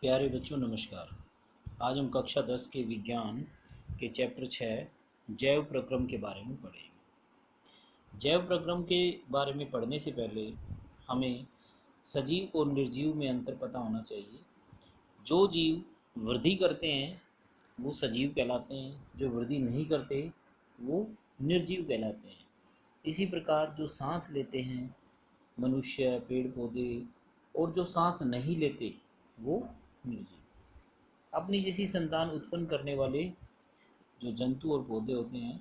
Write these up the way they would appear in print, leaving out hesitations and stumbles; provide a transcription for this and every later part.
प्यारे बच्चों नमस्कार। आज हम कक्षा 10 के विज्ञान के चैप्टर 6 जैव प्रक्रम के बारे में पढ़ेंगे। जैव प्रक्रम के बारे में पढ़ने से पहले हमें सजीव और निर्जीव में अंतर पता होना चाहिए। जो जीव वृद्धि करते हैं वो सजीव कहलाते हैं, जो वृद्धि नहीं करते वो निर्जीव कहलाते हैं। इसी प्रकार जो सांस लेते हैं मनुष्य, पेड़ पौधे, और जो सांस नहीं लेते वो निर्जीव। अपनी जैसी संतान उत्पन्न करने वाले जो जंतु और पौधे होते हैं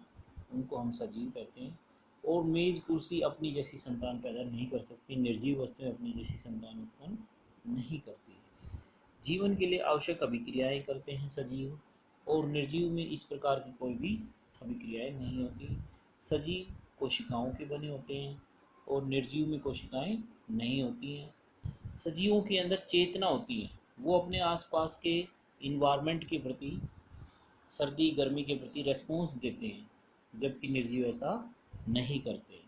उनको हम सजीव कहते हैं। और मेज कुर्सी अपनी जैसी संतान पैदा नहीं कर सकती, निर्जीव वस्तुएं अपनी जैसी संतान उत्पन्न नहीं करती। जीवन के लिए आवश्यक अभिक्रियाएं करते हैं सजीव, और निर्जीव में इस प्रकार की कोई भी अभिक्रियाएं नहीं होती। सजीव कोशिकाओं के बने होते हैं और निर्जीव में कोशिकाएं नहीं होती हैं। सजीवों के अंदर चेतना होती है, वो अपने आसपास के इन्वायरमेंट के प्रति, सर्दी गर्मी के प्रति रेस्पॉन्स देते हैं, जबकि निर्जीव ऐसा नहीं करते।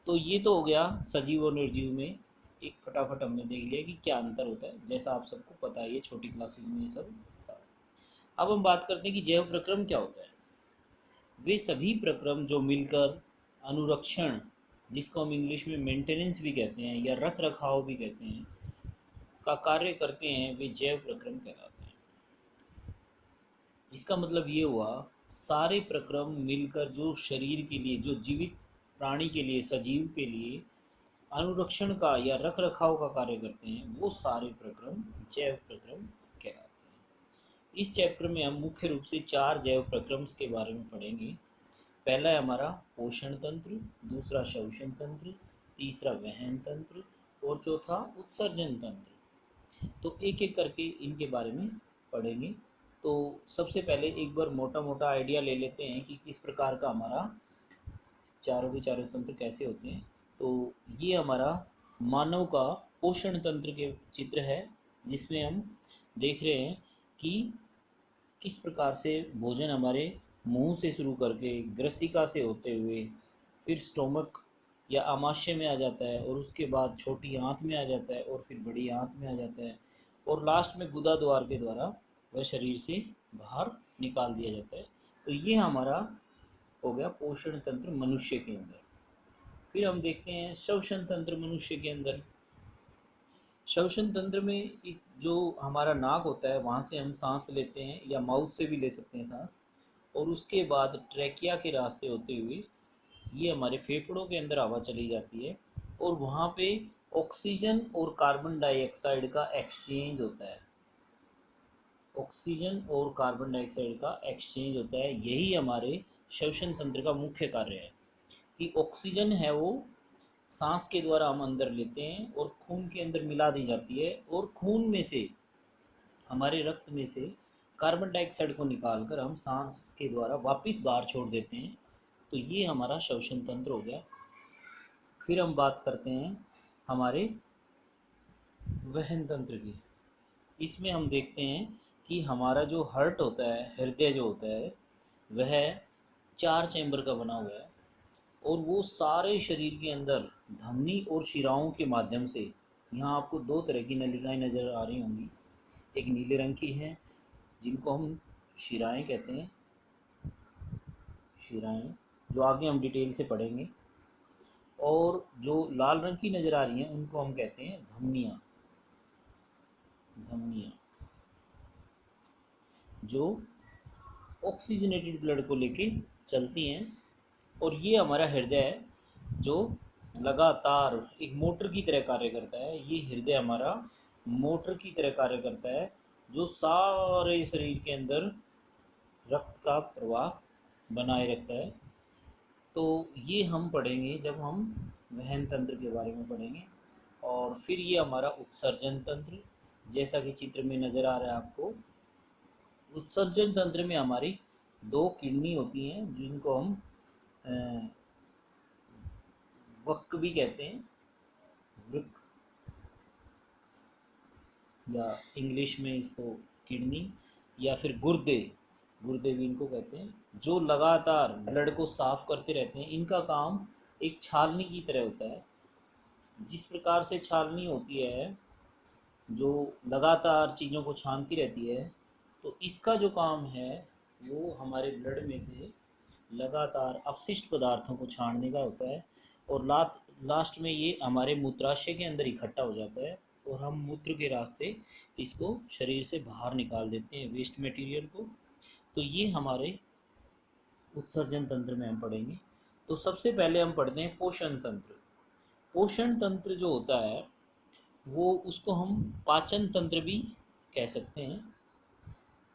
तो ये तो हो गया सजीव और निर्जीव में। एक फटाफट हमने देख लिया कि क्या अंतर होता है, जैसा आप सबको पता है, ये छोटी क्लासेस में ये सब था। अब हम बात करते हैं कि जैव प्रक्रम क्या होता है। वे सभी प्रक्रम जो मिलकर अनुरक्षण, जिसको हम इंग्लिश में मेंटेनेंस भी कहते हैं या रख रखाव भी कहते हैं, का कार्य करते हैं, वे जैव प्रक्रम कहलाते हैं। इसका मतलब ये हुआ, सारे प्रक्रम मिलकर जो शरीर के लिए, जो जीवित प्राणी के लिए, सजीव के लिए अनुरक्षण का या रख रखाव का कार्य करते हैं, वो सारे प्रक्रम जैव प्रक्रम कहलाते हैं। इस चैप्टर में हम मुख्य रूप से 4 जैव प्रक्रम के बारे में पढ़ेंगे। पहला है हमारा पोषण तंत्र, दूसरा श्वसन तंत्र, तीसरा वहन तंत्र और चौथा उत्सर्जन तंत्र। तो एक एक करके इनके बारे में पढ़ेंगे। तो सबसे पहले एक बार मोटा मोटा आइडिया ले लेते हैं कि किस प्रकार का हमारा चारों के चारों तंत्र कैसे होते हैं। तो ये हमारा मानव का पोषण तंत्र के चित्र है, जिसमें हम देख रहे हैं कि किस प्रकार से भोजन हमारे मुंह से शुरू करके ग्रसिका से होते हुए फिर स्टोमक या आमाशय में आ जाता है, और उसके बाद छोटी आंत में आ जाता है, और फिर बड़ी आंत में आ जाता है, और लास्ट में गुदा द्वार के द्वारा वह शरीर से बाहर निकाल दिया जाता है। तो ये हमारा हो गया पोषण तंत्र मनुष्य के अंदर। फिर हम देखते हैं श्वसन तंत्र मनुष्य के अंदर। श्वसन तंत्र में इस जो हमारा नाक होता है वहाँ से हम सांस लेते हैं, या माउथ से भी ले सकते हैं सांस, और उसके बाद ट्रैकिया के रास्ते होते हुए ये हमारे फेफड़ों के अंदर हवा चली जाती है, और वहाँ पे ऑक्सीजन और कार्बन डाइऑक्साइड का एक्सचेंज होता है। ऑक्सीजन और कार्बन डाइऑक्साइड का एक्सचेंज होता है। यही हमारे श्वसन तंत्र का मुख्य कार्य है कि ऑक्सीजन है वो सांस के द्वारा हम अंदर लेते हैं और खून के अंदर मिला दी जाती है, और खून में से, हमारे रक्त में से कार्बन डाइऑक्साइड को निकालकर हम सांस के द्वारा वापस बाहर छोड़ देते हैं। तो ये हमारा श्वसन तंत्र हो गया। फिर हम बात करते हैं हमारे वहन तंत्र की। इसमें हम देखते हैं कि हमारा जो हार्ट होता है, हृदय जो होता है, वह 4 चैम्बर का बना हुआ है, और वो सारे शरीर के अंदर धमनी और शिराओं के माध्यम से, यहाँ आपको 2 तरह की नलिकाएं नज़र आ रही होंगी। एक नीले रंग की है जिनको हम शिराएं कहते हैं, शिराएं, जो आगे हम डिटेल से पढ़ेंगे, और जो लाल रंग की नज़र आ रही हैं उनको हम कहते हैं धमनियाँ। धमनियाँ जो ऑक्सीजनेटेड ब्लड को लेके चलती हैं। और ये हमारा हृदय है जो लगातार एक मोटर की तरह कार्य करता है। ये हृदय हमारा मोटर की तरह कार्य करता है, जो सारे शरीर के अंदर रक्त का प्रवाह बनाए रखता है। तो ये हम पढ़ेंगे जब हम वहन तंत्र के बारे में पढ़ेंगे। और फिर ये हमारा उत्सर्जन तंत्र, जैसा कि चित्र में नज़र आ रहा है आपको। उत्सर्जन तंत्र में हमारी 2 किडनी होती हैं, जिनको हम वृक्क भी कहते हैं, वृक्क, या इंग्लिश में इसको किडनी, या फिर गुर्दे, गुर्दे भी इनको कहते हैं, जो लगातार ब्लड को साफ करते रहते हैं। इनका काम एक छालनी की तरह होता है। जिस प्रकार से छालनी होती है जो लगातार चीज़ों को छानती रहती है, तो इसका जो काम है वो हमारे ब्लड में से लगातार अपशिष्ट पदार्थों को छानने का होता है, और लास्ट में ये हमारे मूत्राशय के अंदर इकट्ठा हो जाता है, और हम मूत्र के रास्ते इसको शरीर से बाहर निकाल देते हैं, वेस्ट मटेरियल को। तो ये हमारे उत्सर्जन तंत्र में हम पढ़ेंगे। तो सबसे पहले हम पढ़ते हैं पोषण तंत्र। पोषण तंत्र जो होता है वो उसको हम पाचन तंत्र भी कह सकते हैं।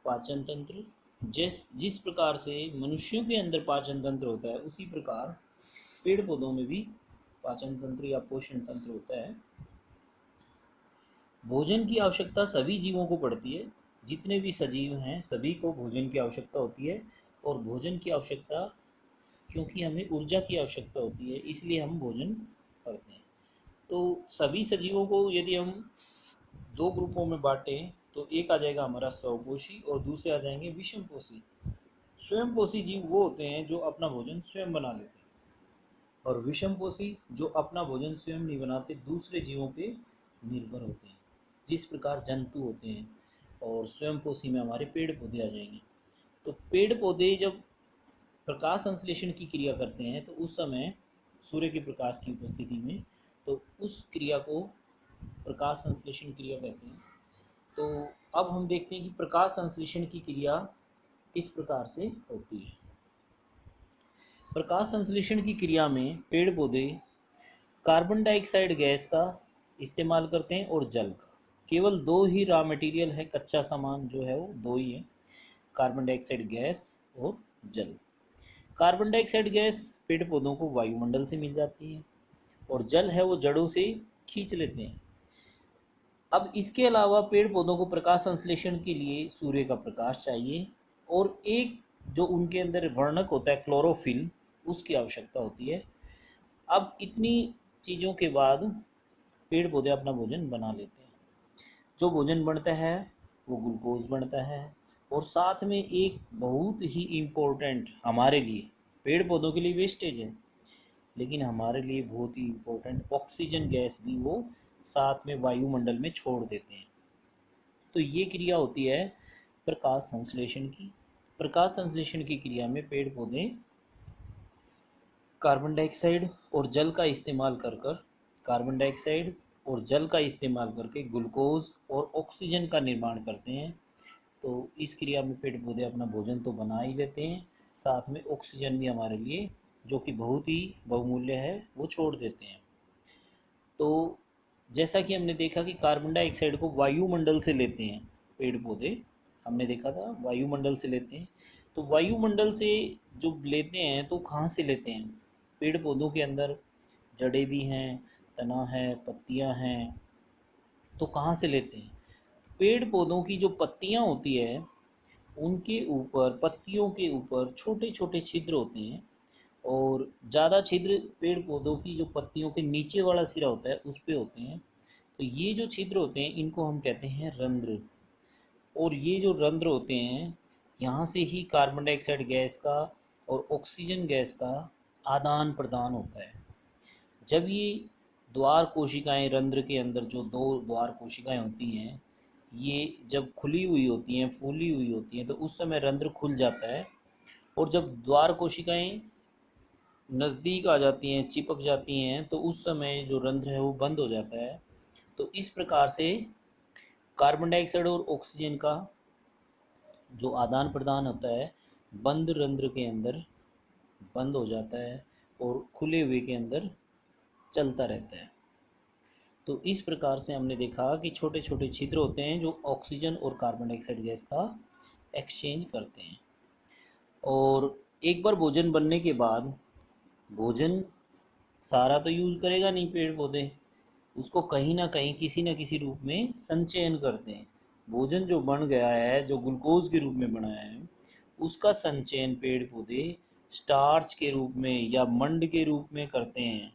पाचन तंत्र जिस प्रकार से मनुष्यों के अंदर पाचन तंत्र होता है, उसी प्रकार पेड़ पौधों में भी पाचन तंत्र या पोषण तंत्र होता है। भोजन की आवश्यकता सभी जीवों को पड़ती है, जितने भी सजीव हैं सभी को भोजन की आवश्यकता होती है। और भोजन की आवश्यकता, क्योंकि हमें ऊर्जा की आवश्यकता होती है, इसलिए हम भोजन करते हैं। तो सभी सजीवों को यदि हम दो ग्रुपों में बांटें तो एक आ जाएगा हमारा स्वपोषी और दूसरे आ जाएंगे विषमपोषी। स्वयंपोषी जीव वो होते हैं जो अपना भोजन स्वयं बना लेते हैं, और विषमपोषी जो अपना भोजन स्वयं नहीं बनाते, दूसरे जीवों पे निर्भर होते हैं, जिस प्रकार जंतु होते हैं। और स्वयंपोषी में हमारे पेड़ पौधे आ जाएंगे। तो पेड़ पौधे जब प्रकाश संश्लेषण की क्रिया करते हैं तो उस समय सूर्य के प्रकाश की उपस्थिति में, तो उस क्रिया को प्रकाश संश्लेषण क्रिया कहते हैं। तो अब हम देखते हैं कि प्रकाश संश्लेषण की क्रिया किस प्रकार से होती है। प्रकाश संश्लेषण की क्रिया में पेड़ पौधे कार्बन डाइऑक्साइड गैस का इस्तेमाल करते हैं और जल का। केवल दो ही रॉ मटेरियल है, कच्चा सामान जो है वो दो ही है, कार्बन डाइऑक्साइड गैस और जल। कार्बन डाइऑक्साइड गैस पेड़ पौधों को वायुमंडल से मिल जाती है, और जल है वो जड़ों से खींच लेते हैं। अब इसके अलावा पेड़ पौधों को प्रकाश संश्लेषण के लिए सूर्य का प्रकाश चाहिए, और एक जो उनके अंदर वर्णक होता है क्लोरोफिल, उसकी आवश्यकता होती है। अब इतनी चीज़ों के बाद पेड़ पौधे अपना भोजन बना लेते हैं। जो भोजन बनता है वो ग्लूकोज बनता है, और साथ में एक बहुत ही इम्पोर्टेंट हमारे लिए, पेड़ पौधों के लिए वेस्टेज है लेकिन हमारे लिए बहुत ही इम्पोर्टेंट ऑक्सीजन गैस भी वो साथ में वायुमंडल में छोड़ देते हैं। तो ये क्रिया होती है प्रकाश संश्लेषण की। प्रकाश संश्लेषण की क्रिया में पेड़ पौधे कार्बन डाइऑक्साइड और जल का इस्तेमाल कर कर कार्बन डाइऑक्साइड और जल का इस्तेमाल करके ग्लूकोज और ऑक्सीजन का निर्माण करते हैं। तो इस क्रिया में पेड़ पौधे अपना भोजन तो बना ही लेते हैं, साथ में ऑक्सीजन भी हमारे लिए, जो कि बहुत ही बहुमूल्य है, वो छोड़ देते हैं। तो जैसा कि हमने देखा कि कार्बन डाइऑक्साइड को वायुमंडल से लेते हैं पेड़ पौधे, हमने देखा था वायुमंडल से लेते हैं। तो वायुमंडल से जो लेते हैं तो कहाँ से लेते हैं? पेड़ पौधों के अंदर जड़ें भी हैं, तना है, पत्तियां हैं, तो कहाँ से लेते हैं? पेड़ पौधों की जो पत्तियां होती है उनके ऊपर, पत्तियों के ऊपर छोटे छोटे छिद्र होते हैं, और ज़्यादा छिद्र पेड़ पौधों की जो पत्तियों के नीचे वाला सिरा होता है उस पे होते हैं। तो ये जो छिद्र होते हैं इनको हम कहते हैं रंध्र। और ये जो रंध्र होते हैं, यहाँ से ही कार्बन डाइऑक्साइड गैस का और ऑक्सीजन गैस का आदान प्रदान होता है। जब ये द्वार कोशिकाएं, रंध्र के अंदर जो दो द्वार कोशिकाएं होती हैं, ये जब खुली हुई होती हैं, फूली हुई होती हैं, तो उस समय रंध्र खुल जाता है। और जब द्वार कोशिकाएं नज़दीक आ जाती हैं, चिपक जाती हैं, तो उस समय जो रंध्र है वो बंद हो जाता है। तो इस प्रकार से कार्बन डाइऑक्साइड और ऑक्सीजन का जो आदान प्रदान होता है बंद रंध्र के अंदर बंद हो जाता है, और खुले हुए के अंदर चलता रहता है। तो इस प्रकार से हमने देखा कि छोटे छोटे छिद्र होते हैं जो ऑक्सीजन और कार्बन डाइऑक्साइड गैस का एक्सचेंज करते हैं। और एक बार भोजन बनने के बाद, भोजन सारा तो यूज़ करेगा नहीं पेड़ पौधे, उसको कहीं ना कहीं किसी न किसी रूप में संचयन करते हैं। भोजन जो बन गया है, जो ग्लूकोज के रूप में बना है, उसका संचयन पेड़ पौधे स्टार्च के रूप में या मंड के रूप में करते हैं।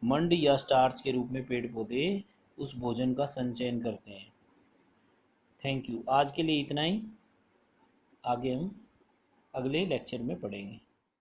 मंड या स्टार्च के रूप में पेड़ पौधे उस भोजन का संचयन करते हैं। Thank you. आज के लिए इतना ही, आगे हम अगले लेक्चर में पढ़ेंगे।